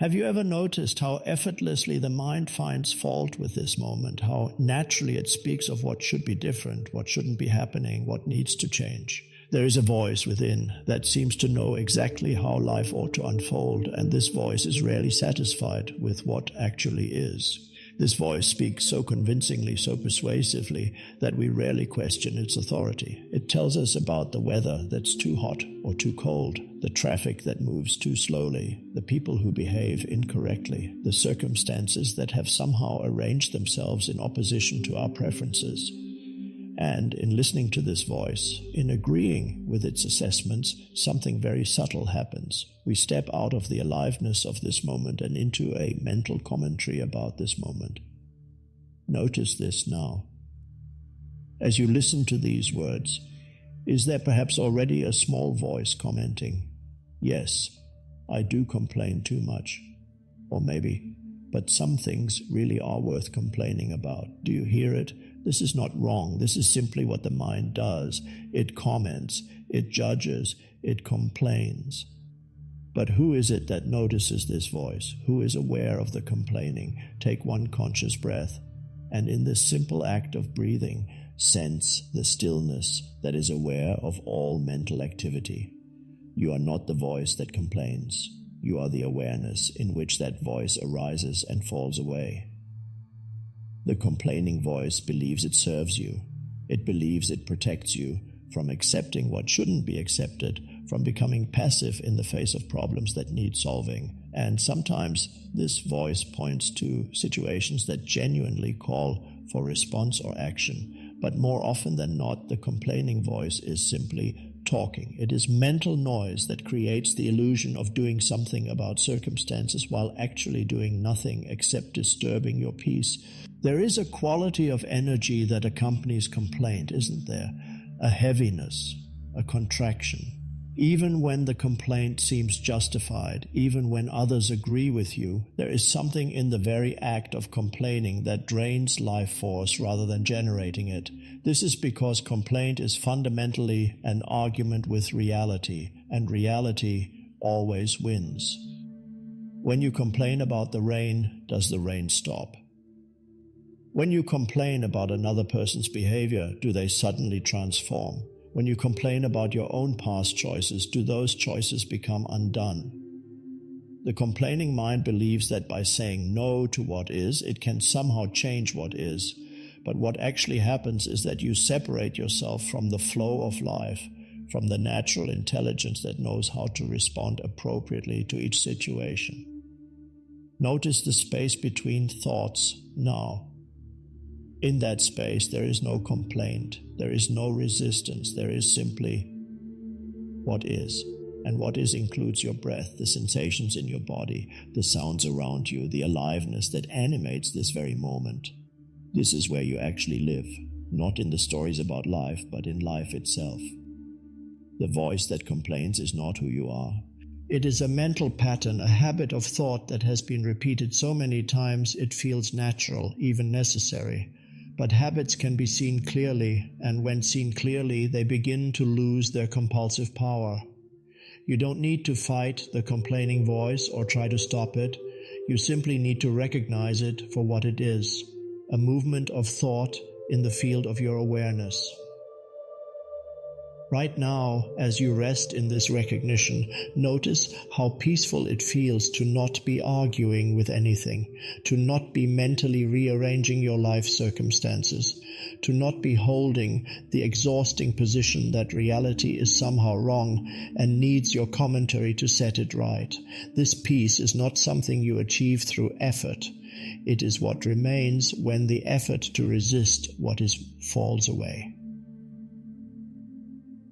Have you ever noticed how effortlessly the mind finds fault with this moment, how naturally it speaks of what should be different, what shouldn't be happening, what needs to change? There is a voice within that seems to know exactly how life ought to unfold, and this voice is rarely satisfied with what actually is. This voice speaks so convincingly, so persuasively, that we rarely question its authority. It tells us about the weather that's too hot or too cold, the traffic that moves too slowly, the people who behave incorrectly, the circumstances that have somehow arranged themselves in opposition to our preferences. And in listening to this voice, in agreeing with its assessments, something very subtle happens. We step out of the aliveness of this moment and into a mental commentary about this moment. Notice this now. As you listen to these words, is there perhaps already a small voice commenting, "Yes, I do complain too much," or maybe, "But some things really are worth complaining about." Do you hear it? This is not wrong. This is simply what the mind does. It comments, it judges, it complains. But who is it that notices this voice? Who is aware of the complaining? Take one conscious breath, and in this simple act of breathing, sense the stillness that is aware of all mental activity. You are not the voice that complains. You are the awareness in which that voice arises and falls away. The complaining voice believes it serves you. It believes it protects you from accepting what shouldn't be accepted, from becoming passive in the face of problems that need solving. And sometimes this voice points to situations that genuinely call for response or action. But more often than not, the complaining voice is simply talking. It is mental noise that creates the illusion of doing something about circumstances while actually doing nothing except disturbing your peace. There is a quality of energy that accompanies complaint, isn't there? A heaviness, a contraction. Even when the complaint seems justified, even when others agree with you, there is something in the very act of complaining that drains life force rather than generating it. This is because complaint is fundamentally an argument with reality, and reality always wins. When you complain about the rain, does the rain stop? When you complain about another person's behavior, do they suddenly transform? When you complain about your own past choices, do those choices become undone? The complaining mind believes that by saying no to what is, it can somehow change what is. But what actually happens is that you separate yourself from the flow of life, from the natural intelligence that knows how to respond appropriately to each situation. Notice the space between thoughts now. In that space, there is no complaint, there is no resistance, there is simply what is. And what is includes your breath, the sensations in your body, the sounds around you, the aliveness that animates this very moment. This is where you actually live, not in the stories about life, but in life itself. The voice that complains is not who you are. It is a mental pattern, a habit of thought that has been repeated so many times it feels natural, even necessary. But habits can be seen clearly, and when seen clearly, they begin to lose their compulsive power. You don't need to fight the complaining voice or try to stop it. You simply need to recognize it for what it is, a movement of thought in the field of your awareness. Right now, as you rest in this recognition, notice how peaceful it feels to not be arguing with anything, to not be mentally rearranging your life circumstances, to not be holding the exhausting position that reality is somehow wrong and needs your commentary to set it right. This peace is not something you achieve through effort. It is what remains when the effort to resist what is falls away.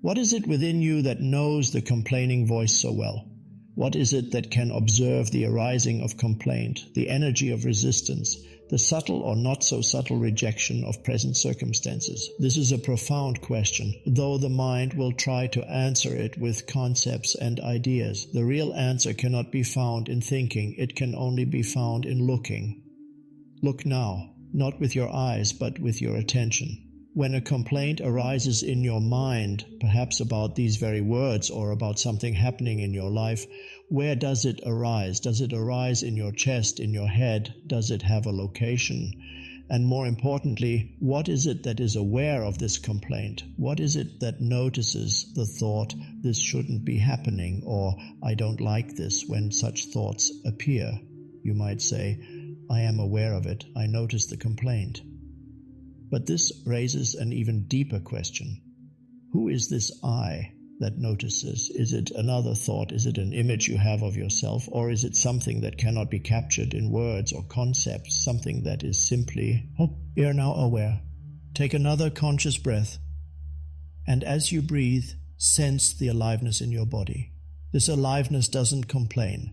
What is it within you that knows the complaining voice so well? What is it that can observe the arising of complaint, the energy of resistance, the subtle or not so subtle rejection of present circumstances? This is a profound question, though the mind will try to answer it with concepts and ideas. The real answer cannot be found in thinking, it can only be found in looking. Look now, not with your eyes, but with your attention. When a complaint arises in your mind, perhaps about these very words or about something happening in your life, Where does it arise? Does it arise in your chest, in your head? Does it have a location? And more importantly, what is it that is aware of this complaint? What is it that notices the thought, this shouldn't be happening, or I don't like this, when such thoughts appear? You might say, I am aware of it, I notice the complaint. But this raises an even deeper question. Who is this I that notices? Is it another thought? Is it an image you have of yourself? Or is it something that cannot be captured in words or concepts, something that is simply, you're now aware. Take another conscious breath. And as you breathe, sense the aliveness in your body. This aliveness doesn't complain.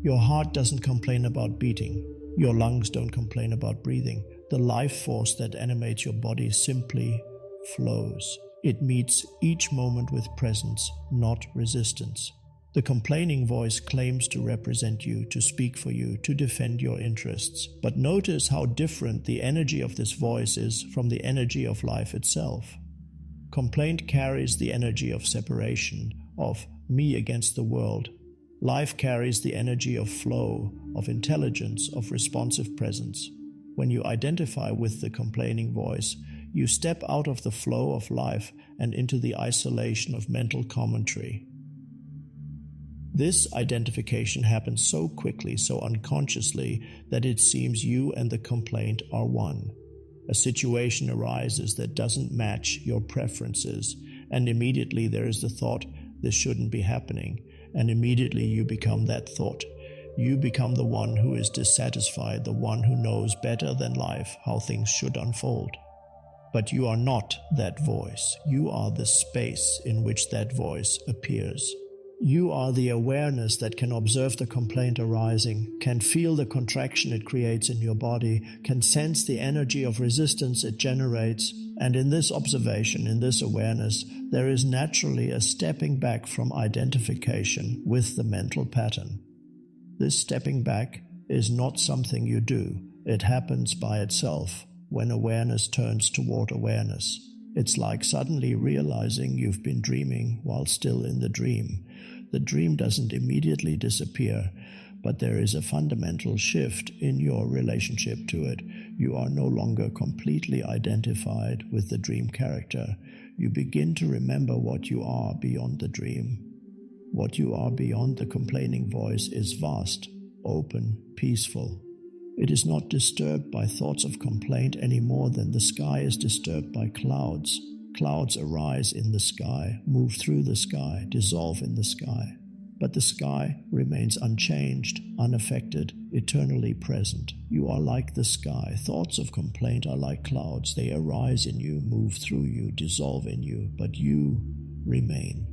Your heart doesn't complain about beating. Your lungs don't complain about breathing. The life force that animates your body simply flows. It meets each moment with presence, not resistance. The complaining voice claims to represent you, to speak for you, to defend your interests. But notice how different the energy of this voice is from the energy of life itself. Complaint carries the energy of separation, of me against the world. Life carries the energy of flow, of intelligence, of responsive presence. When you identify with the complaining voice, you step out of the flow of life and into the isolation of mental commentary. This identification happens so quickly, so unconsciously, that it seems you and the complaint are one. A situation arises that doesn't match your preferences, and immediately there is the thought, this shouldn't be happening, and immediately you become that thought. You become the one who is dissatisfied, the one who knows better than life how things should unfold. But you are not that voice. You are the space in which that voice appears. You are the awareness that can observe the complaint arising, can feel the contraction it creates in your body, can sense the energy of resistance it generates, and in this observation, in this awareness, there is naturally a stepping back from identification with the mental pattern. This stepping back is not something you do. It happens by itself when awareness turns toward awareness. It's like suddenly realizing you've been dreaming while still in the dream. The dream doesn't immediately disappear, but there is a fundamental shift in your relationship to it. You are no longer completely identified with the dream character. You begin to remember what you are beyond the dream. What you are beyond the complaining voice is vast, open, peaceful. It is not disturbed by thoughts of complaint any more than the sky is disturbed by clouds. Clouds arise in the sky, move through the sky, dissolve in the sky. But the sky remains unchanged, unaffected, eternally present. You are like the sky. Thoughts of complaint are like clouds. They arise in you, move through you, dissolve in you, but you remain.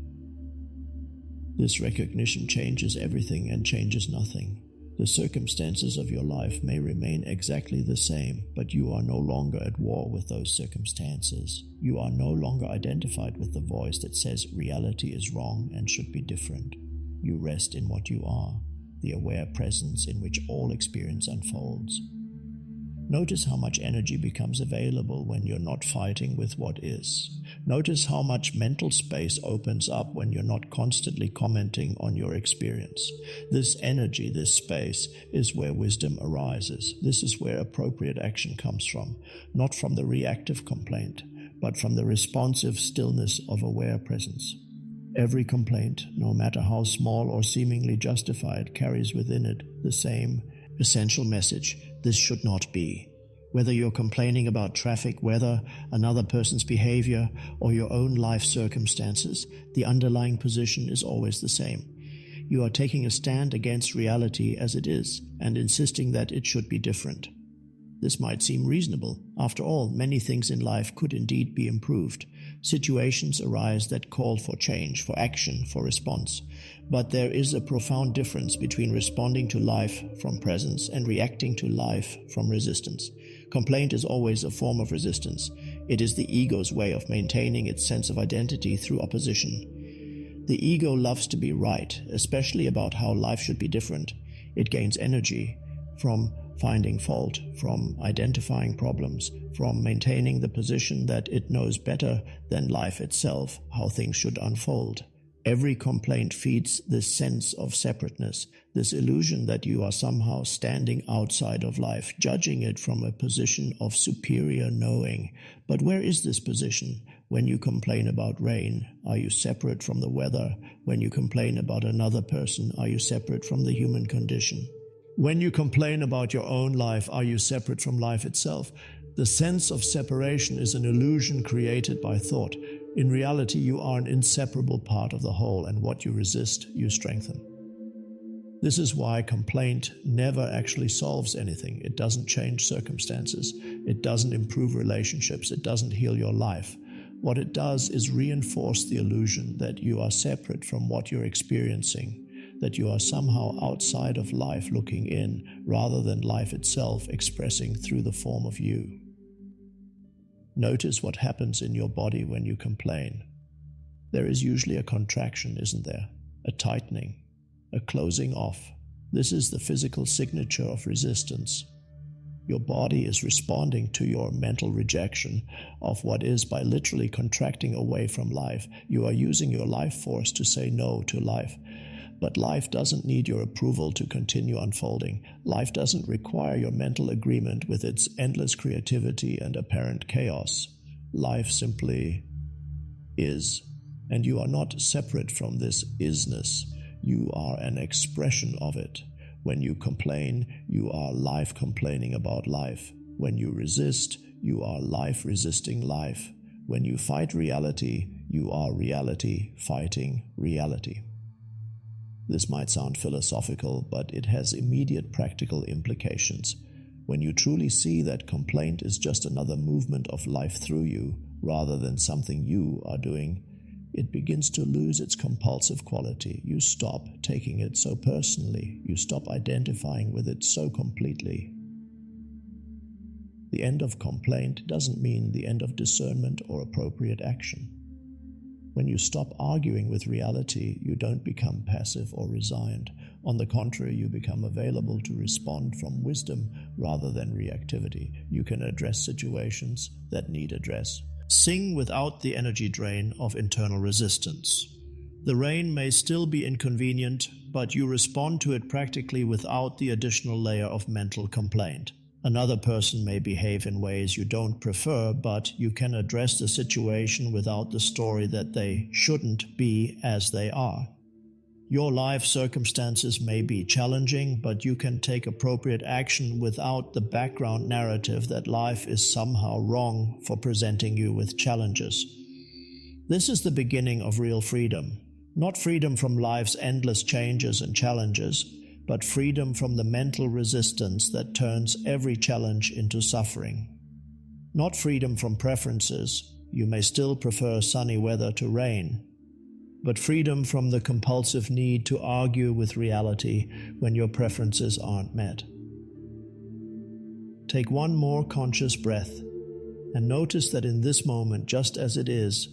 This recognition changes everything and changes nothing. The circumstances of your life may remain exactly the same, but you are no longer at war with those circumstances. You are no longer identified with the voice that says reality is wrong and should be different. You rest in what you are, the aware presence in which all experience unfolds. Notice how much energy becomes available when you're not fighting with what is. Notice how much mental space opens up when you're not constantly commenting on your experience. This energy, this space, is where wisdom arises. This is where appropriate action comes from, not from the reactive complaint, but from the responsive stillness of aware presence. Every complaint, no matter how small or seemingly justified, carries within it the same essential message: this should not be. Whether you're complaining about traffic, weather, another person's behavior, or your own life circumstances, the underlying position is always the same. You are taking a stand against reality as it is and insisting that it should be different. This might seem reasonable. After all, many things in life could indeed be improved. Situations arise that call for change, for action, for response. But there is a profound difference between responding to life from presence and reacting to life from resistance. Complaint is always a form of resistance. It is the ego's way of maintaining its sense of identity through opposition. The ego loves to be right, especially about how life should be different. It gains energy from finding fault, from identifying problems, from maintaining the position that it knows better than life itself how things should unfold. Every complaint feeds this sense of separateness, this illusion that you are somehow standing outside of life, judging it from a position of superior knowing. But where is this position? When you complain about rain, are you separate from the weather? When you complain about another person, are you separate from the human condition? When you complain about your own life, are you separate from life itself? The sense of separation is an illusion created by thought. In reality, you are an inseparable part of the whole, and what you resist, you strengthen. This is why complaint never actually solves anything. It doesn't change circumstances. It doesn't improve relationships. It doesn't heal your life. What it does is reinforce the illusion that you are separate from what you're experiencing, that you are somehow outside of life looking in, rather than life itself expressing through the form of you. Notice what happens in your body when you complain. There is usually a contraction, isn't there? A tightening, a closing off. This is the physical signature of resistance. Your body is responding to your mental rejection of what is by literally contracting away from life. You are using your life force to say no to life. But life doesn't need your approval to continue unfolding. Life doesn't require your mental agreement with its endless creativity and apparent chaos. Life simply is. And you are not separate from this isness. You are an expression of it. When you complain, you are life complaining about life. When you resist, you are life resisting life. When you fight reality, you are reality fighting reality. This might sound philosophical, but it has immediate practical implications. When you truly see that complaint is just another movement of life through you, rather than something you are doing, it begins to lose its compulsive quality. You stop taking it so personally. You stop identifying with it so completely. The end of complaint doesn't mean the end of discernment or appropriate action. When you stop arguing with reality, you don't become passive or resigned. On the contrary, you become available to respond from wisdom rather than reactivity. You can address situations that need address. Sing without the energy drain of internal resistance. The rain may still be inconvenient, but you respond to it practically without the additional layer of mental complaint. Another person may behave in ways you don't prefer, but you can address the situation without the story that they shouldn't be as they are. Your life circumstances may be challenging, but you can take appropriate action without the background narrative that life is somehow wrong for presenting you with challenges. This is the beginning of real freedom. Not freedom from life's endless changes and challenges, but freedom from the mental resistance that turns every challenge into suffering. Not freedom from preferences. You may still prefer sunny weather to rain, but freedom from the compulsive need to argue with reality when your preferences aren't met. Take one more conscious breath and notice that in this moment, just as it is,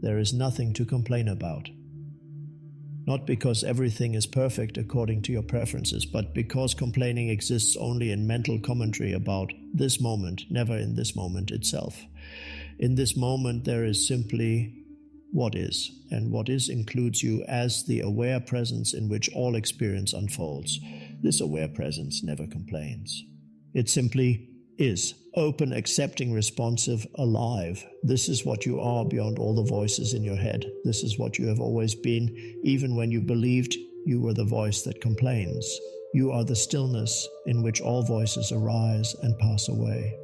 there is nothing to complain about. Not because everything is perfect according to your preferences, but because complaining exists only in mental commentary about this moment, never in this moment itself. In this moment, there is simply what is, and what is includes you as the aware presence in which all experience unfolds. This aware presence never complains. It simply is, open, accepting, responsive, alive. This is what you are beyond all the voices in your head. This is what you have always been, even when you believed you were the voice that complains. You are the stillness in which all voices arise and pass away.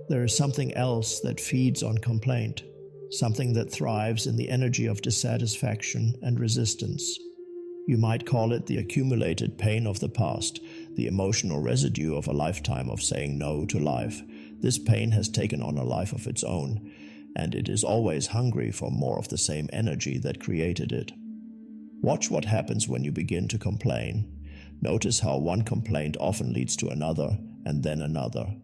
There is something else that feeds on complaint, something that thrives in the energy of dissatisfaction and resistance. You might call it the accumulated pain of the past, the emotional residue of a lifetime of saying no to life. This pain has taken on a life of its own, and it is always hungry for more of the same energy that created it. Watch what happens when you begin to complain. Notice how one complaint often leads to another, and then another.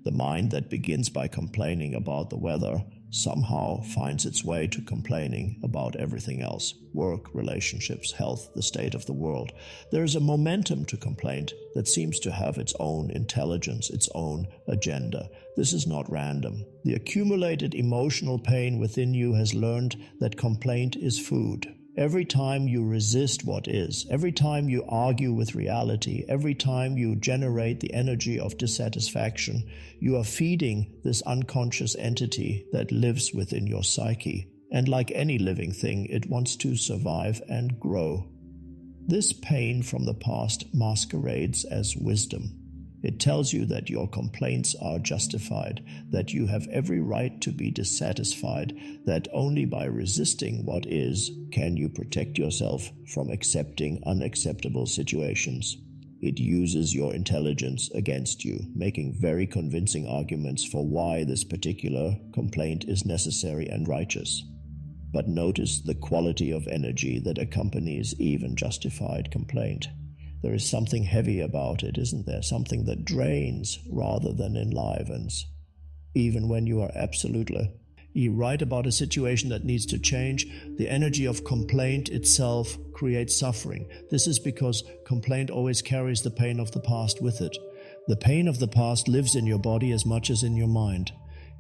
The mind that begins by complaining about the weather somehow finds its way to complaining about everything else: work, relationships, health, the state of the world. There is a momentum to complaint that seems to have its own intelligence, its own agenda. This is not random. The accumulated emotional pain within you has learned that complaint is food. Every time you resist what is, every time you argue with reality, every time you generate the energy of dissatisfaction, you are feeding this unconscious entity that lives within your psyche. And like any living thing, it wants to survive and grow. This pain from the past masquerades as wisdom. It tells you that your complaints are justified, that you have every right to be dissatisfied, that only by resisting what is can you protect yourself from accepting unacceptable situations. It uses your intelligence against you, making very convincing arguments for why this particular complaint is necessary and righteous. But notice the quality of energy that accompanies even justified complaint. There is something heavy about it, isn't there? Something that drains rather than enlivens. Even when you are absolutely right about a situation that needs to change, the energy of complaint itself creates suffering. This is because complaint always carries the pain of the past with it. The pain of the past lives in your body as much as in your mind.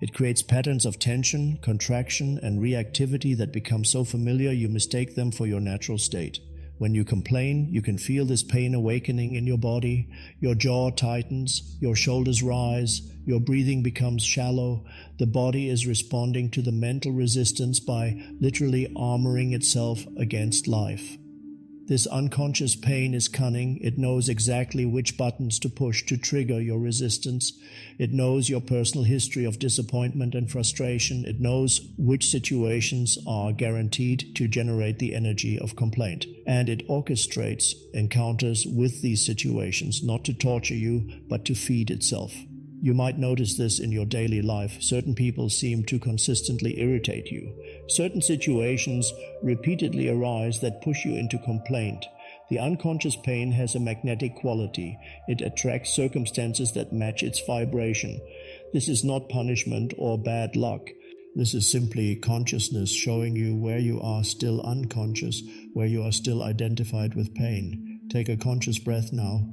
It creates patterns of tension, contraction, and reactivity that become so familiar you mistake them for your natural state. When you complain, you can feel this pain awakening in your body. Your jaw tightens, your shoulders rise, your breathing becomes shallow. The body is responding to the mental resistance by literally armoring itself against life. This unconscious pain is cunning. It knows exactly which buttons to push to trigger your resistance. It knows your personal history of disappointment and frustration. It knows which situations are guaranteed to generate the energy of complaint. And it orchestrates encounters with these situations, not to torture you, but to feed itself. You might notice this in your daily life. Certain people seem to consistently irritate you. Certain situations repeatedly arise that push you into complaint. The unconscious pain has a magnetic quality. It attracts circumstances that match its vibration. This is not punishment or bad luck. This is simply consciousness showing you where you are still unconscious, where you are still identified with pain. Take a conscious breath now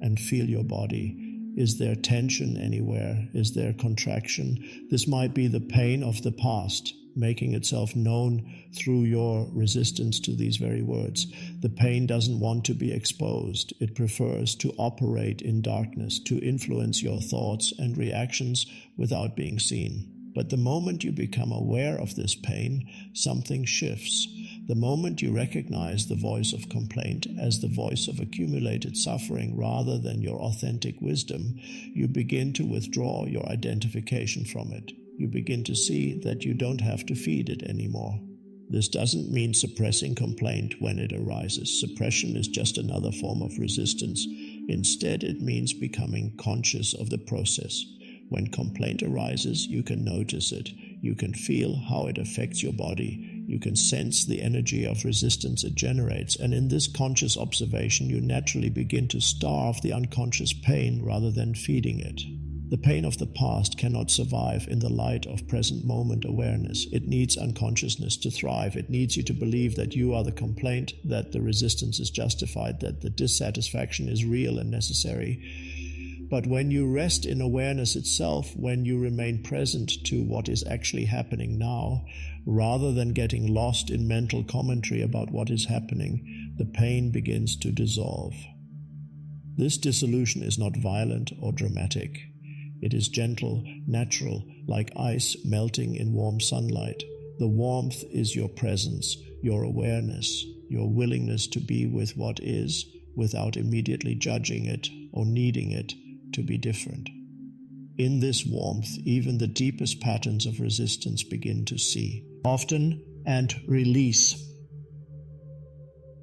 and feel your body. Is there tension anywhere? Is there contraction? This might be the pain of the past, making itself known through your resistance to these very words. The pain doesn't want to be exposed. It prefers to operate in darkness, to influence your thoughts and reactions without being seen. But the moment you become aware of this pain, something shifts. The moment you recognize the voice of complaint as the voice of accumulated suffering rather than your authentic wisdom, you begin to withdraw your identification from it. You begin to see that you don't have to feed it anymore. This doesn't mean suppressing complaint when it arises. Suppression is just another form of resistance. Instead, it means becoming conscious of the process. When complaint arises, you can notice it. You can feel how it affects your body. You can sense the energy of resistance it generates. And in this conscious observation, you naturally begin to starve the unconscious pain rather than feeding it. The pain of the past cannot survive in the light of present moment awareness. It needs unconsciousness to thrive. It needs you to believe that you are the complaint, that the resistance is justified, that the dissatisfaction is real and necessary. But when you rest in awareness itself, when you remain present to what is actually happening now, rather than getting lost in mental commentary about what is happening, the pain begins to dissolve. This dissolution is not violent or dramatic. It is gentle, natural, like ice melting in warm sunlight. The warmth is your presence, your awareness, your willingness to be with what is without immediately judging it or needing it to be different. In this warmth, even the deepest patterns of resistance begin to see. Often and release.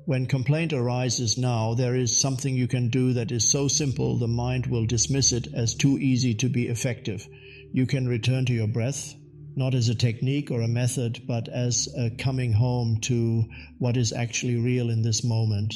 When complaint arises now, there is something you can do that is so simple the mind will dismiss it as too easy to be effective. You can return to your breath, not as a technique or a method, but as a coming home to what is actually real in this moment.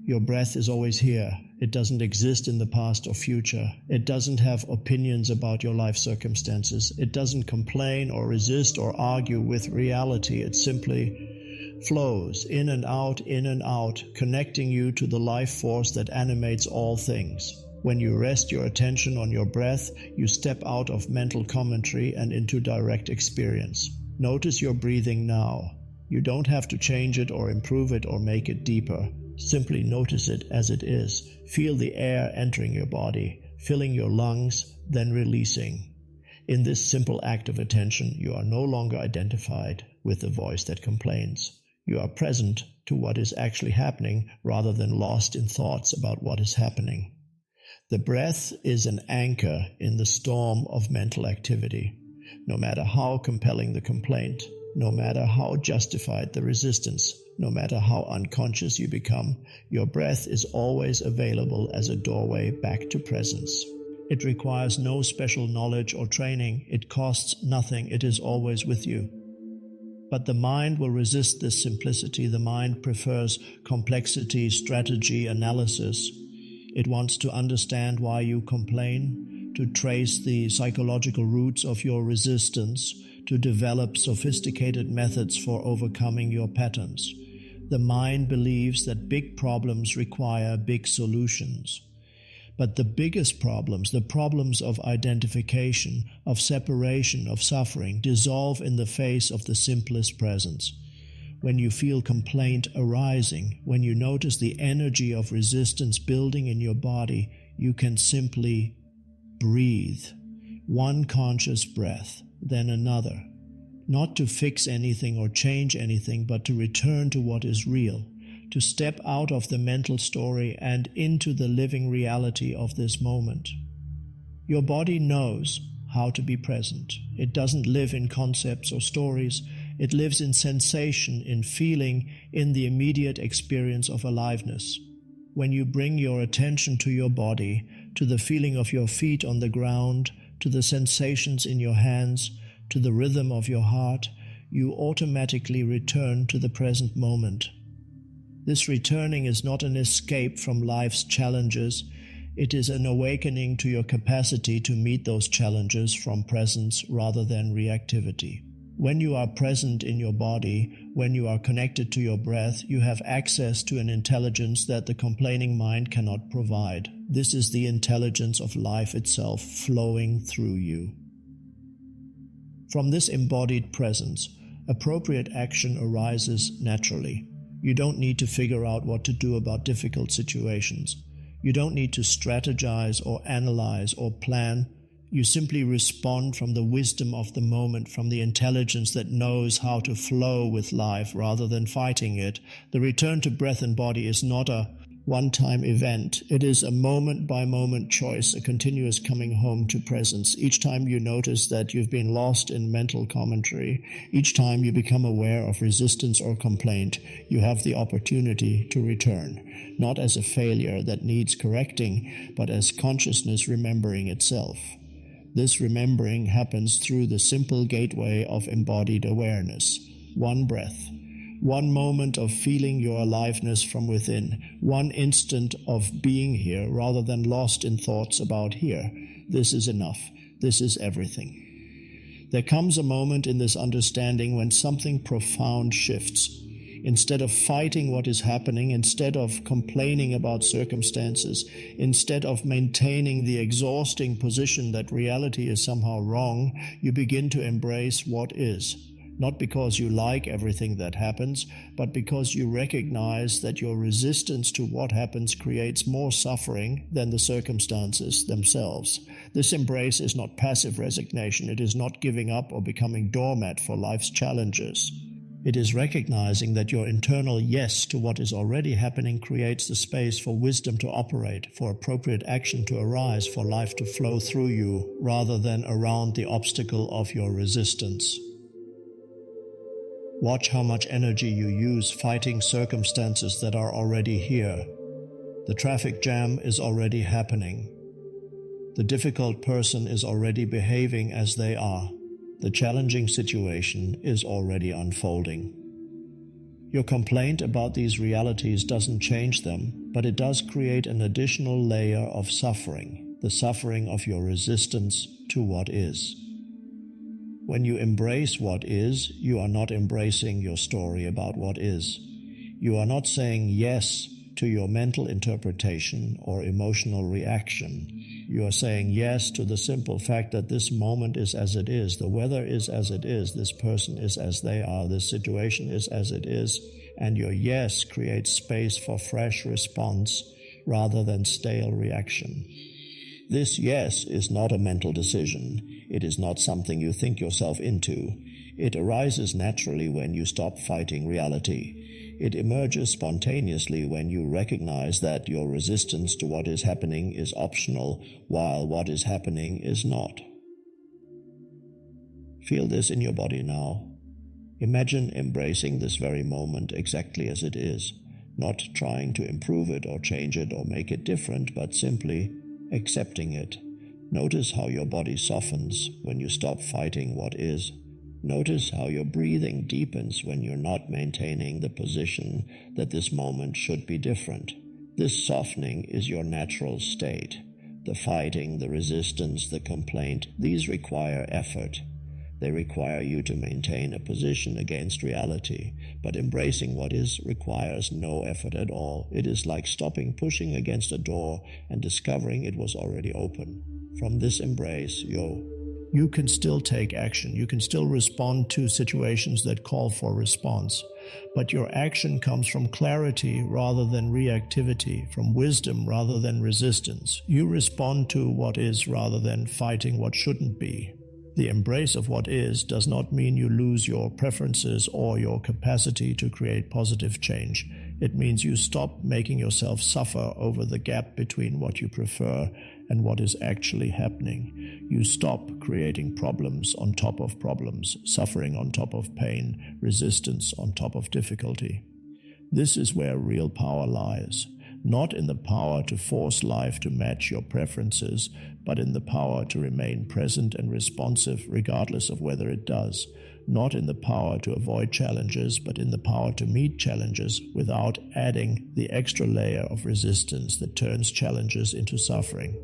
Your breath is always here. It doesn't exist in the past or future. It doesn't have opinions about your life circumstances. It doesn't complain or resist or argue with reality. It simply flows in and out, connecting you to the life force that animates all things. When you rest your attention on your breath, you step out of mental commentary and into direct experience. Notice your breathing now. You don't have to change it or improve it or make it deeper. Simply notice it as it is. Feel the air entering your body, filling your lungs, then releasing. In this simple act of attention, you are no longer identified with the voice that complains. You are present to what is actually happening rather than lost in thoughts about what is happening. The breath is an anchor in the storm of mental activity. No matter how compelling the complaint, no matter how justified the resistance, no matter how unconscious you become, your breath is always available as a doorway back to presence. It requires no special knowledge or training. It costs nothing. It is always with you. But the mind will resist this simplicity. The mind prefers complexity, strategy, analysis. It wants to understand why you complain, to trace the psychological roots of your resistance, to develop sophisticated methods for overcoming your patterns. The mind believes that big problems require big solutions. But the biggest problems, the problems of identification, of separation, of suffering, dissolve in the face of the simplest presence. When you feel complaint arising, when you notice the energy of resistance building in your body, you can simply breathe. One conscious breath, then another. Not to fix anything or change anything, but to return to what is real. To step out of the mental story and into the living reality of this moment. Your body knows how to be present. It doesn't live in concepts or stories. It lives in sensation, in feeling, in the immediate experience of aliveness. When you bring your attention to your body, to the feeling of your feet on the ground, to the sensations in your hands, to the rhythm of your heart, you automatically return to the present moment. This returning is not an escape from life's challenges. It is an awakening to your capacity to meet those challenges from presence rather than reactivity. When you are present in your body, when you are connected to your breath, you have access to an intelligence that the complaining mind cannot provide. This is the intelligence of life itself flowing through you. From this embodied presence, appropriate action arises naturally. You don't need to figure out what to do about difficult situations. You don't need to strategize or analyze or plan. You simply respond from the wisdom of the moment, from the intelligence that knows how to flow with life rather than fighting it. The return to breath and body is not a one-time event. It is a moment-by-moment choice, a continuous coming home to presence. Each time you notice that you've been lost in mental commentary, each time you become aware of resistance or complaint, you have the opportunity to return, not as a failure that needs correcting, but as consciousness remembering itself. This remembering happens through the simple gateway of embodied awareness. One breath. One moment of feeling your aliveness from within, one instant of being here rather than lost in thoughts about here. This is enough. This is everything. There comes a moment in this understanding when something profound shifts. Instead of fighting what is happening, instead of complaining about circumstances, instead of maintaining the exhausting position that reality is somehow wrong, you begin to embrace what is. Not because you like everything that happens, but because you recognize that your resistance to what happens creates more suffering than the circumstances themselves. This embrace is not passive resignation. It is not giving up or becoming doormat for life's challenges. It is recognizing that your internal yes to what is already happening creates the space for wisdom to operate, for appropriate action to arise, for life to flow through you, rather than around the obstacle of your resistance. Watch how much energy you use fighting circumstances that are already here. The traffic jam is already happening. The difficult person is already behaving as they are. The challenging situation is already unfolding. Your complaint about these realities doesn't change them, but it does create an additional layer of suffering, the suffering of your resistance to what is. When you embrace what is, you are not embracing your story about what is. You are not saying yes to your mental interpretation or emotional reaction. You are saying yes to the simple fact that this moment is as it is, the weather is as it is, this person is as they are, this situation is as it is, and your yes creates space for fresh response rather than stale reaction. This yes is not a mental decision. It is not something you think yourself into. It arises naturally when you stop fighting reality. It emerges spontaneously when you recognize that your resistance to what is happening is optional, while what is happening is not. Feel this in your body now. Imagine embracing this very moment exactly as it is, not trying to improve it or change it or make it different, but simply accepting it. Notice how your body softens when you stop fighting what is. Notice how your breathing deepens when you're not maintaining the position that this moment should be different. This softening is your natural state. The fighting, the resistance, the complaint, these require effort. They require you to maintain a position against reality, but embracing what is requires no effort at all. It is like stopping pushing against a door and discovering it was already open. From this embrace, you can still take action. You can still respond to situations that call for response. But your action comes from clarity rather than reactivity, from wisdom rather than resistance. You respond to what is rather than fighting what shouldn't be. The embrace of what is does not mean you lose your preferences or your capacity to create positive change. It means you stop making yourself suffer over the gap between what you prefer and what is actually happening. You stop creating problems on top of problems, suffering on top of pain, resistance on top of difficulty. This is where real power lies. Not in the power to force life to match your preferences, but in the power to remain present and responsive regardless of whether it does. Not in the power to avoid challenges, but in the power to meet challenges without adding the extra layer of resistance that turns challenges into suffering.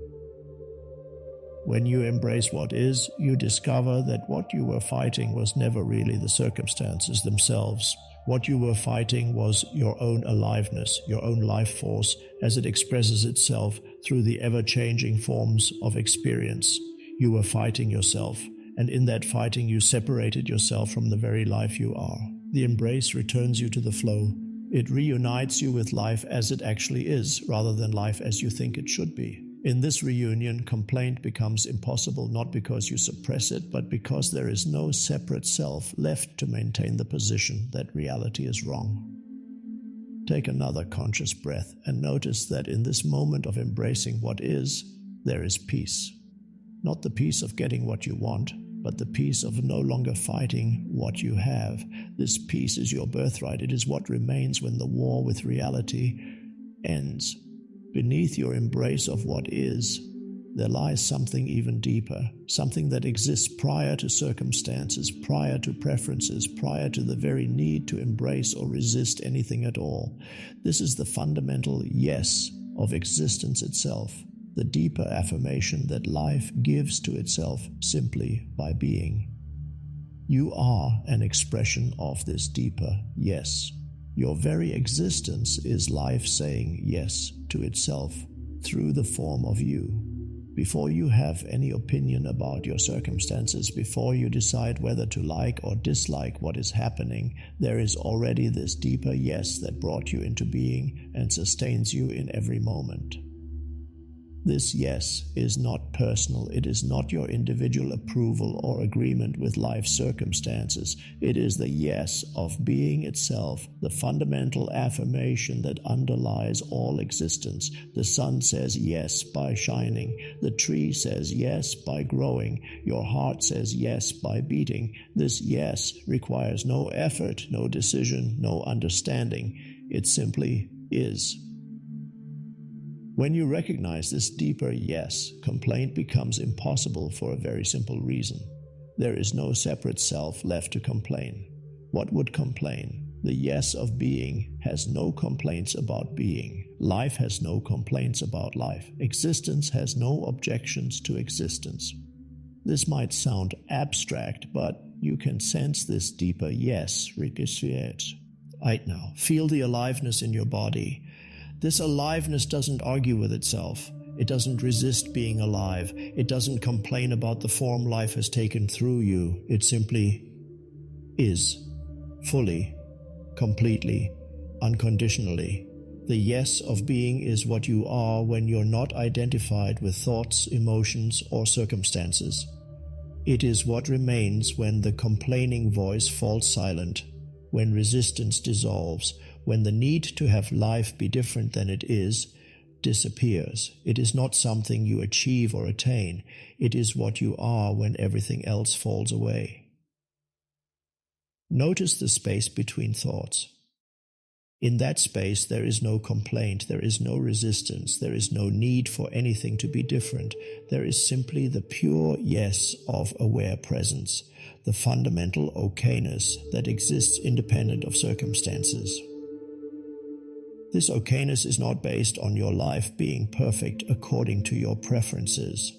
When you embrace what is, you discover that what you were fighting was never really the circumstances themselves. What you were fighting was your own aliveness, your own life force, as it expresses itself through the ever-changing forms of experience. You were fighting yourself, and in that fighting you separated yourself from the very life you are. The embrace returns you to the flow. It reunites you with life as it actually is, rather than life as you think it should be. In this reunion, complaint becomes impossible not because you suppress it, but because there is no separate self left to maintain the position that reality is wrong. Take another conscious breath and notice that in this moment of embracing what is, there is peace. Not the peace of getting what you want, but the peace of no longer fighting what you have. This peace is your birthright. It is what remains when the war with reality ends. Beneath your embrace of what is, there lies something even deeper, something that exists prior to circumstances, prior to preferences, prior to the very need to embrace or resist anything at all. This is the fundamental yes of existence itself, the deeper affirmation that life gives to itself simply by being. You are an expression of this deeper yes. Your very existence is life saying yes to itself through the form of you. Before you have any opinion about your circumstances, before you decide whether to like or dislike what is happening, there is already this deeper yes that brought you into being and sustains you in every moment. This yes is not personal. It is not your individual approval or agreement with life's circumstances. It is the yes of being itself, the fundamental affirmation that underlies all existence. The sun says yes by shining. The tree says yes by growing. Your heart says yes by beating. This yes requires no effort, no decision, no understanding. It simply is. When you recognize this deeper yes, complaint becomes impossible for a very simple reason. There is no separate self left to complain. What would complain? The yes of being has no complaints about being. Life has no complaints about life. Existence has no objections to existence. This might sound abstract, but you can sense this deeper yes registriert. Right now, feel the aliveness in your body. This aliveness doesn't argue with itself. It doesn't resist being alive. It doesn't complain about the form life has taken through you. It simply is, fully, completely, unconditionally. The yes of being is what you are when you're not identified with thoughts, emotions, or circumstances. It is what remains when the complaining voice falls silent, when resistance dissolves, when the need to have life be different than it is disappears. It is not something you achieve or attain. It is what you are when everything else falls away. Notice the space between thoughts. In that space, there is no complaint, there is no resistance, there is no need for anything to be different. There is simply the pure yes of aware presence, the fundamental okayness that exists independent of circumstances. This okayness is not based on your life being perfect according to your preferences.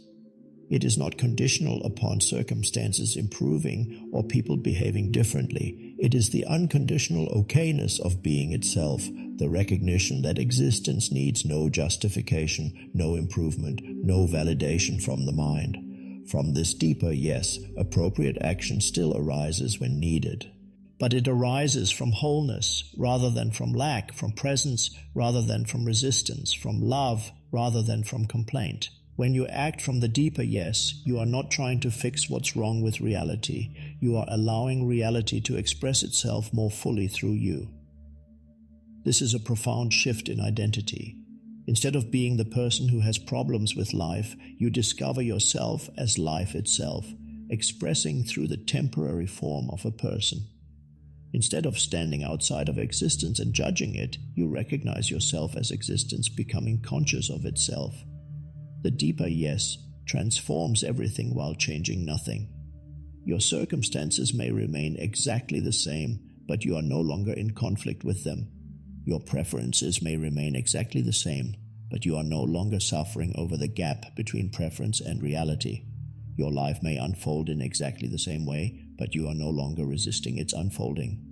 It is not conditional upon circumstances improving or people behaving differently. It is the unconditional okayness of being itself, the recognition that existence needs no justification, no improvement, no validation from the mind. From this deeper yes, appropriate action still arises when needed. But it arises from wholeness rather than from lack, from presence rather than from resistance, from love rather than from complaint. When you act from the deeper yes, you are not trying to fix what's wrong with reality. You are allowing reality to express itself more fully through you. This is a profound shift in identity. Instead of being the person who has problems with life, you discover yourself as life itself, expressing through the temporary form of a person. Instead of standing outside of existence and judging it, you recognize yourself as existence, becoming conscious of itself. The deeper yes transforms everything while changing nothing. Your circumstances may remain exactly the same, but you are no longer in conflict with them. Your preferences may remain exactly the same, but you are no longer suffering over the gap between preference and reality. Your life may unfold in exactly the same way, but you are no longer resisting its unfolding.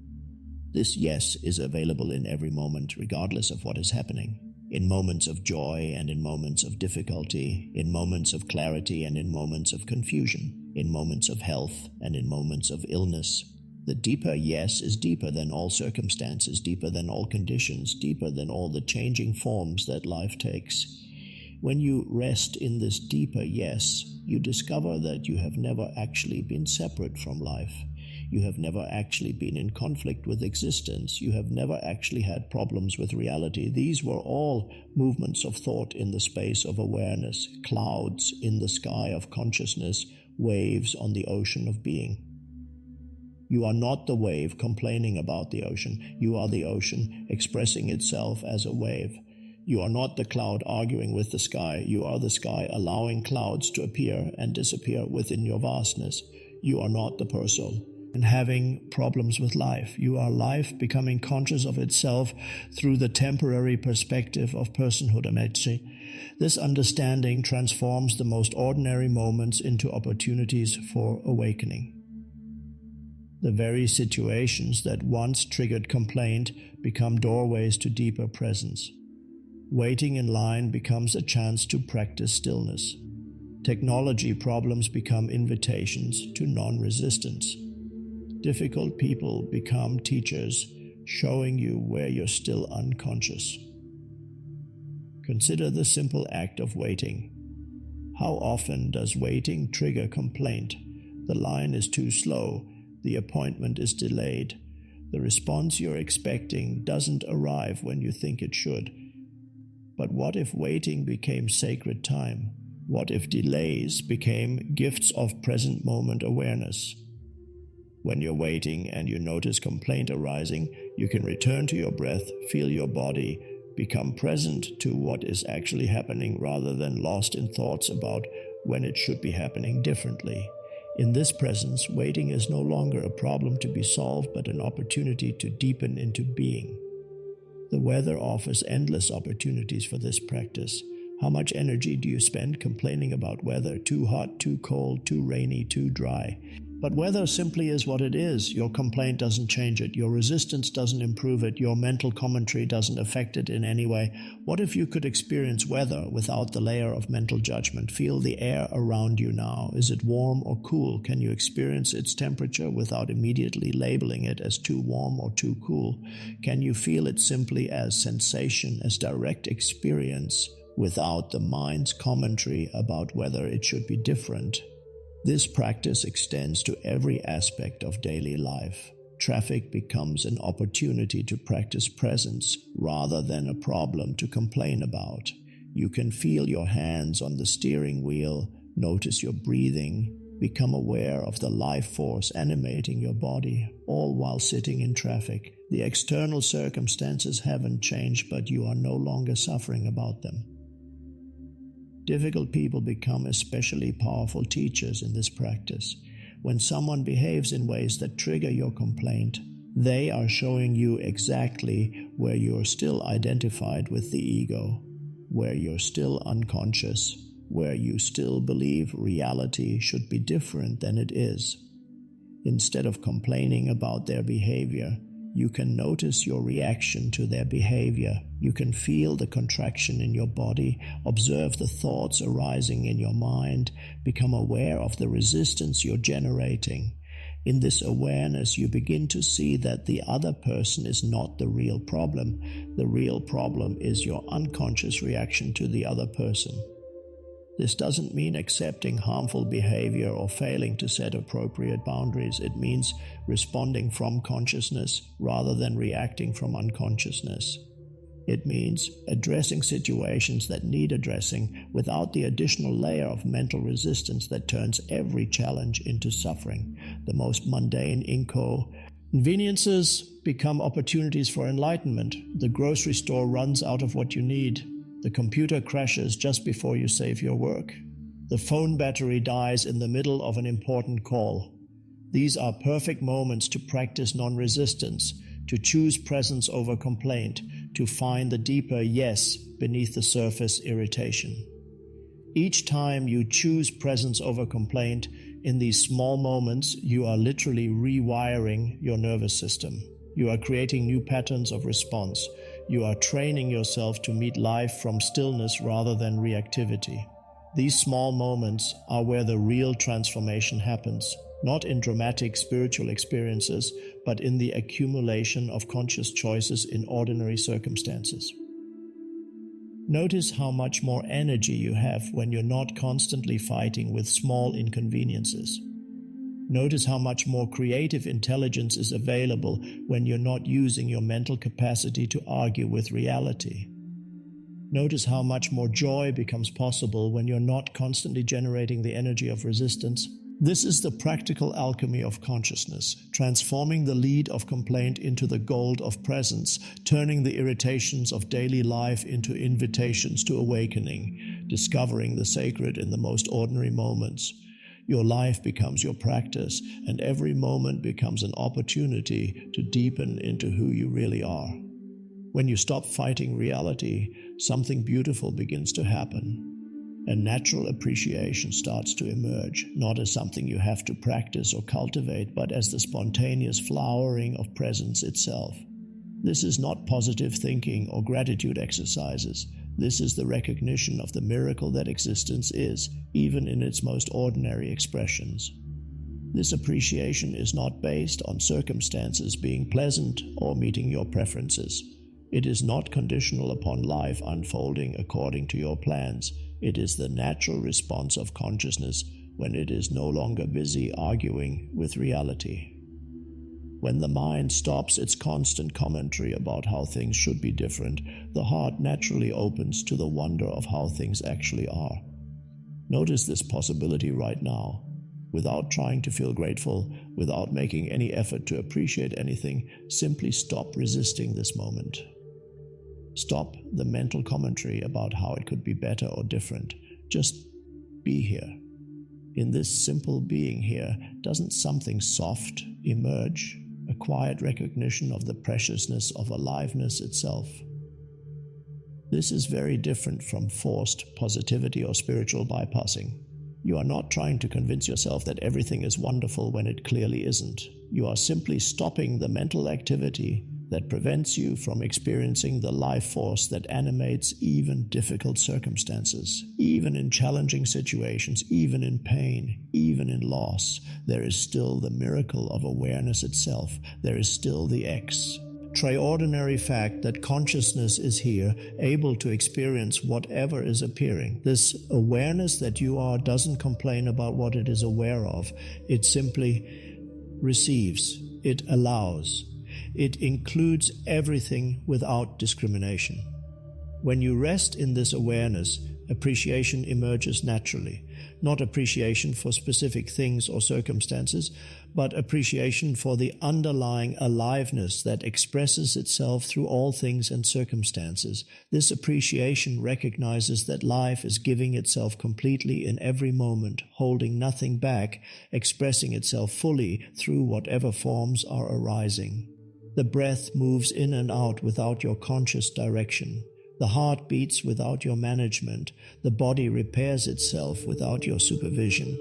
This yes is available in every moment, regardless of what is happening. In moments of joy and in moments of difficulty, in moments of clarity and in moments of confusion, in moments of health and in moments of illness. The deeper yes is deeper than all circumstances, deeper than all conditions, deeper than all the changing forms that life takes. When you rest in this deeper yes, you discover that you have never actually been separate from life. You have never actually been in conflict with existence. You have never actually had problems with reality. These were all movements of thought in the space of awareness, clouds in the sky of consciousness, waves on the ocean of being. You are not the wave complaining about the ocean. You are the ocean expressing itself as a wave. You are not the cloud arguing with the sky. You are the sky allowing clouds to appear and disappear within your vastness. You are not the person and having problems with life. You are life becoming conscious of itself through the temporary perspective of personhood. This understanding transforms the most ordinary moments into opportunities for awakening. The very situations that once triggered complaint become doorways to deeper presence. Waiting in line becomes a chance to practice stillness. Technology problems become invitations to non-resistance. Difficult people become teachers, showing you where you're still unconscious. Consider the simple act of waiting. How often does waiting trigger complaint? The line is too slow, the appointment is delayed, the response you're expecting doesn't arrive when you think it should. But what if waiting became sacred time? What if delays became gifts of present moment awareness? When you're waiting and you notice complaint arising, you can return to your breath, feel your body, become present to what is actually happening rather than lost in thoughts about when it should be happening differently. In this presence, waiting is no longer a problem to be solved, but an opportunity to deepen into being. The weather offers endless opportunities for this practice. How much energy do you spend complaining about weather? Too hot, too cold, too rainy, too dry. But weather simply is what it is. Your complaint doesn't change it. Your resistance doesn't improve it. Your mental commentary doesn't affect it in any way. What if you could experience weather without the layer of mental judgment? Feel the air around you now. Is it warm or cool? Can you experience its temperature without immediately labeling it as too warm or too cool? Can you feel it simply as sensation, as direct experience, without the mind's commentary about whether it should be different? This practice extends to every aspect of daily life. Traffic becomes an opportunity to practice presence rather than a problem to complain about. You can feel your hands on the steering wheel, notice your breathing, become aware of the life force animating your body, all while sitting in traffic. The external circumstances haven't changed, but you are no longer suffering about them. Difficult people become especially powerful teachers in this practice. When someone behaves in ways that trigger your complaint, they are showing you exactly where you're still identified with the ego, where you're still unconscious, where you still believe reality should be different than it is. Instead of complaining about their behavior, you can notice your reaction to their behavior. You can feel the contraction in your body, observe the thoughts arising in your mind, become aware of the resistance you're generating. In this awareness, you begin to see that the other person is not the real problem. The real problem is your unconscious reaction to the other person. This doesn't mean accepting harmful behavior or failing to set appropriate boundaries. It means responding from consciousness rather than reacting from unconsciousness. It means addressing situations that need addressing without the additional layer of mental resistance that turns every challenge into suffering. The most mundane inconveniences become opportunities for enlightenment. The grocery store runs out of what you need. The computer crashes just before you save your work. The phone battery dies in the middle of an important call. These are perfect moments to practice non-resistance, to choose presence over complaint, to find the deeper yes beneath the surface irritation. Each time you choose presence over complaint, in these small moments, you are literally rewiring your nervous system. You are creating new patterns of response. You are training yourself to meet life from stillness rather than reactivity. These small moments are where the real transformation happens, not in dramatic spiritual experiences, but in the accumulation of conscious choices in ordinary circumstances. Notice how much more energy you have when you're not constantly fighting with small inconveniences. Notice how much more creative intelligence is available when you're not using your mental capacity to argue with reality. Notice how much more joy becomes possible when you're not constantly generating the energy of resistance. This is the practical alchemy of consciousness, transforming the lead of complaint into the gold of presence, turning the irritations of daily life into invitations to awakening, discovering the sacred in the most ordinary moments. Your life becomes your practice, and every moment becomes an opportunity to deepen into who you really are. When you stop fighting reality, something beautiful begins to happen. A natural appreciation starts to emerge, not as something you have to practice or cultivate, but as the spontaneous flowering of presence itself. This is not positive thinking or gratitude exercises. This is the recognition of the miracle that existence is, even in its most ordinary expressions. This appreciation is not based on circumstances being pleasant or meeting your preferences. It is not conditional upon life unfolding according to your plans. It is the natural response of consciousness when it is no longer busy arguing with reality. When the mind stops its constant commentary about how things should be different, the heart naturally opens to the wonder of how things actually are. Notice this possibility right now. Without trying to feel grateful, without making any effort to appreciate anything, simply stop resisting this moment. Stop the mental commentary about how it could be better or different. Just be here. In this simple being here, doesn't something soft emerge? A quiet recognition of the preciousness of aliveness itself. This is very different from forced positivity or spiritual bypassing. You are not trying to convince yourself that everything is wonderful when it clearly isn't. You are simply stopping the mental activity that prevents you from experiencing the life force that animates even difficult circumstances. Even in challenging situations, even in pain, even in loss, there is still the miracle of awareness itself. There is still the extraordinary fact that consciousness is here, able to experience whatever is appearing. This awareness that you are doesn't complain about what it is aware of. It simply receives. It allows. It includes everything without discrimination. When you rest in this awareness, appreciation emerges naturally. Not appreciation for specific things or circumstances, but appreciation for the underlying aliveness that expresses itself through all things and circumstances. This appreciation recognizes that life is giving itself completely in every moment, holding nothing back, expressing itself fully through whatever forms are arising. The breath moves in and out without your conscious direction. The heart beats without your management. The body repairs itself without your supervision.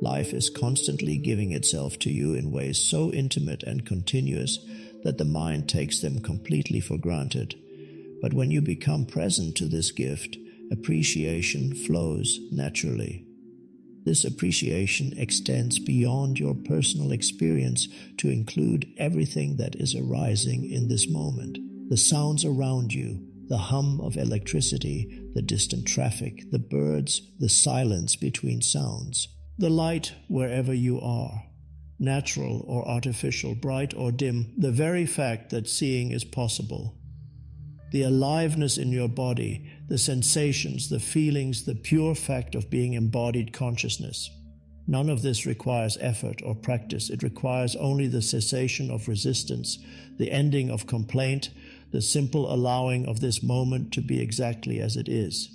Life is constantly giving itself to you in ways so intimate and continuous that the mind takes them completely for granted. But when you become present to this gift, appreciation flows naturally. This appreciation extends beyond your personal experience to include everything that is arising in this moment. The sounds around you, the hum of electricity, the distant traffic, the birds, the silence between sounds, the light wherever you are, natural or artificial, bright or dim, the very fact that seeing is possible, the aliveness in your body, the sensations, the feelings, the pure fact of being embodied consciousness. None of this requires effort or practice. It requires only the cessation of resistance, the ending of complaint, the simple allowing of this moment to be exactly as it is.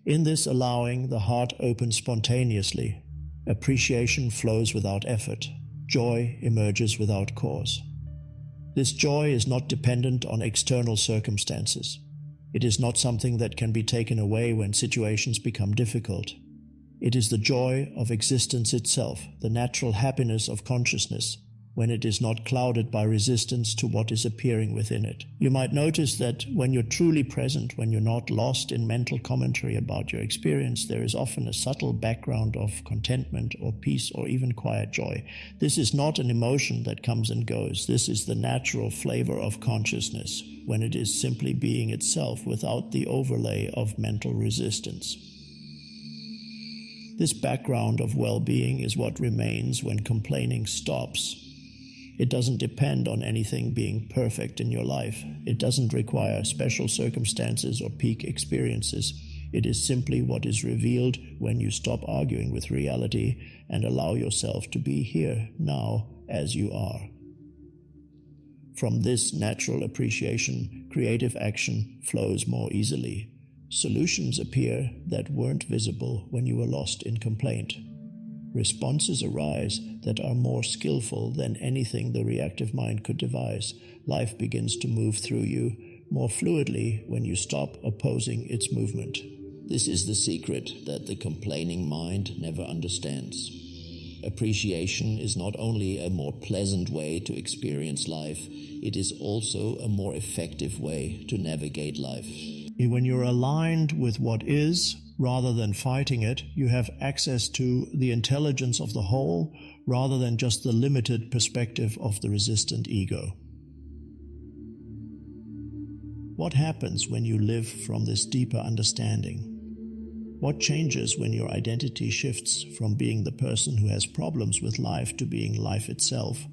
In this allowing, the heart opens spontaneously. Appreciation flows without effort. Joy emerges without cause. This joy is not dependent on external circumstances. It is not something that can be taken away when situations become difficult. It is the joy of existence itself, the natural happiness of consciousness, when it is not clouded by resistance to what is appearing within it. You might notice that when you're truly present, when you're not lost in mental commentary about your experience, there is often a subtle background of contentment or peace or even quiet joy. This is not an emotion that comes and goes. This is the natural flavor of consciousness, when it is simply being itself without the overlay of mental resistance. This background of well-being is what remains when complaining stops. It doesn't depend on anything being perfect in your life. It doesn't require special circumstances or peak experiences. It is simply what is revealed when you stop arguing with reality and allow yourself to be here, now, as you are. From this natural appreciation, creative action flows more easily. Solutions appear that weren't visible when you were lost in complaint. Responses arise that are more skillful than anything the reactive mind could devise. Life begins to move through you more fluidly when you stop opposing its movement. This is the secret that the complaining mind never understands. Appreciation is not only a more pleasant way to experience life, it is also a more effective way to navigate life. When you're aligned with what is, rather than fighting it, you have access to the intelligence of the whole, rather than just the limited perspective of the resistant ego. What happens when you live from this deeper understanding? What changes when your identity shifts from being the person who has problems with life to being life itself,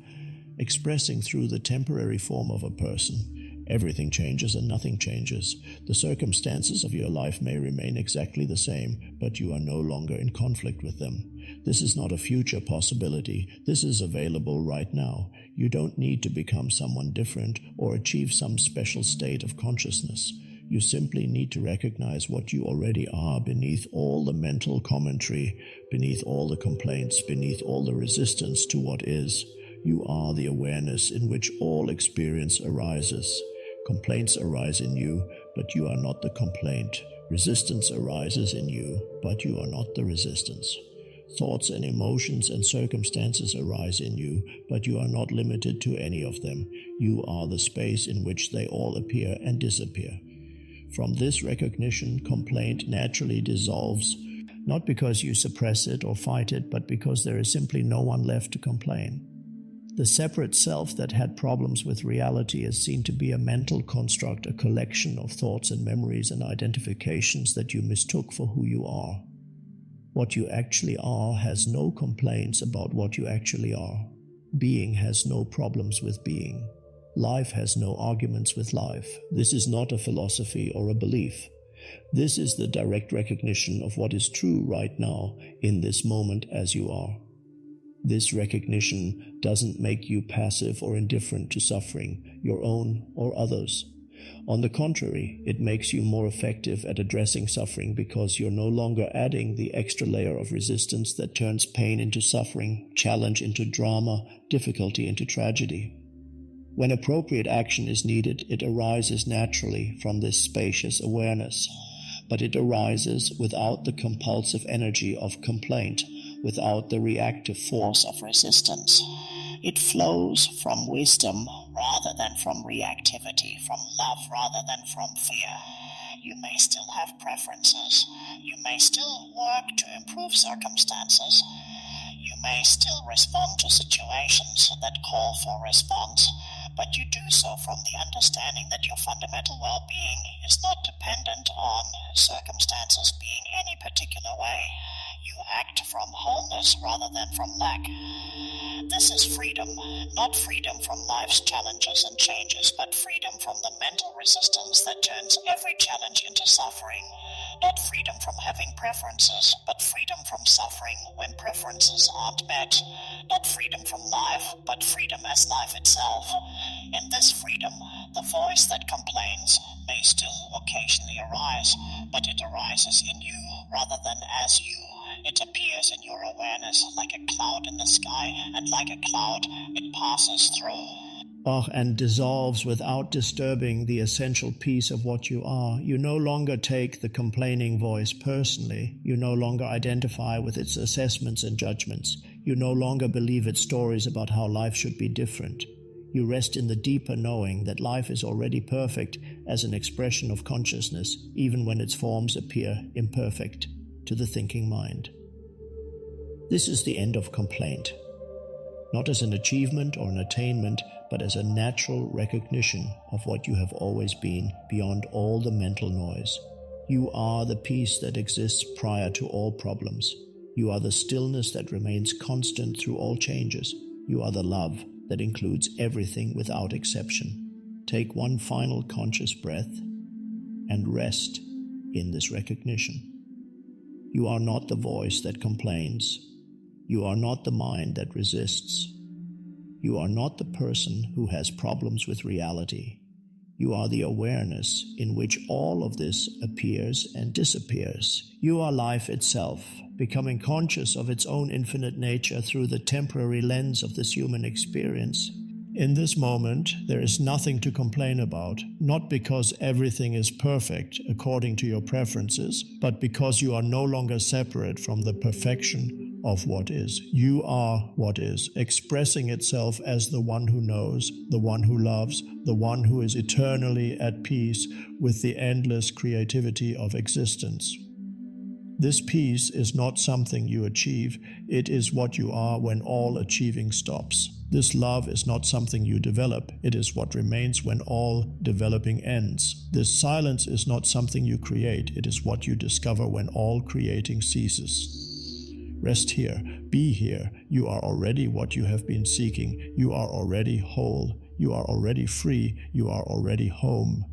expressing through the temporary form of a person? Everything changes and nothing changes. The circumstances of your life may remain exactly the same, but you are no longer in conflict with them. This is not a future possibility. This is available right now. You don't need to become someone different or achieve some special state of consciousness. You simply need to recognize what you already are beneath all the mental commentary, beneath all the complaints, beneath all the resistance to what is. You are the awareness in which all experience arises. Complaints arise in you, but you are not the complaint. Resistance arises in you, but you are not the resistance. Thoughts and emotions and circumstances arise in you, but you are not limited to any of them. You are the space in which they all appear and disappear. From this recognition, complaint naturally dissolves, not because you suppress it or fight it, but because there is simply no one left to complain. The separate self that had problems with reality is seen to be a mental construct, a collection of thoughts and memories and identifications that you mistook for who you are. What you actually are has no complaints about what you actually are. Being has no problems with being. Life has no arguments with life. This is not a philosophy or a belief. This is the direct recognition of what is true right now, in this moment as you are. This recognition doesn't make you passive or indifferent to suffering, your own or others. On the contrary, it makes you more effective at addressing suffering because you're no longer adding the extra layer of resistance that turns pain into suffering, challenge into drama, difficulty into tragedy. When appropriate action is needed, it arises naturally from this spacious awareness, but it arises without the compulsive energy of complaint, without the reactive force of resistance. It flows from wisdom rather than from reactivity, from love rather than from fear. You may still have preferences. You may still work to improve circumstances. You may still respond to situations that call for response, but you do so from the understanding that your fundamental well-being is not dependent on circumstances being any particular way. You act from wholeness rather than from lack. This is freedom, not freedom from life's challenges and changes, but freedom from the mental resistance that turns every challenge into suffering. Not freedom from having preferences, but freedom from suffering when preferences aren't met. Not freedom from life, but freedom as life itself. In this freedom, the voice that complains may still occasionally arise, but it arises in you rather than as you. It appears in your awareness like a cloud in the sky, and like a cloud, it passes through. And dissolves without disturbing the essential piece of what you are. You no longer take the complaining voice personally. You no longer identify with its assessments and judgments. You no longer believe its stories about how life should be different. You rest in the deeper knowing that life is already perfect as an expression of consciousness, even when its forms appear imperfect to the thinking mind. This is the end of complaint, not as an achievement or an attainment, but as a natural recognition of what you have always been, beyond all the mental noise. You are the peace that exists prior to all problems. You are the stillness that remains constant through all changes. You are the love that includes everything without exception. Take one final conscious breath and rest in this recognition. You are not the voice that complains. You are not the mind that resists. You are not the person who has problems with reality. You are the awareness in which all of this appears and disappears. You are life itself, becoming conscious of its own infinite nature through the temporary lens of this human experience. In this moment, there is nothing to complain about, not because everything is perfect according to your preferences, but because you are no longer separate from the perfection of what is. You are what is, expressing itself as the one who knows, the one who loves, the one who is eternally at peace with the endless creativity of existence. This peace is not something you achieve, it is what you are when all achieving stops. This love is not something you develop, it is what remains when all developing ends. This silence is not something you create, it is what you discover when all creating ceases. Rest here, be here, you are already what you have been seeking, you are already whole, you are already free, you are already home.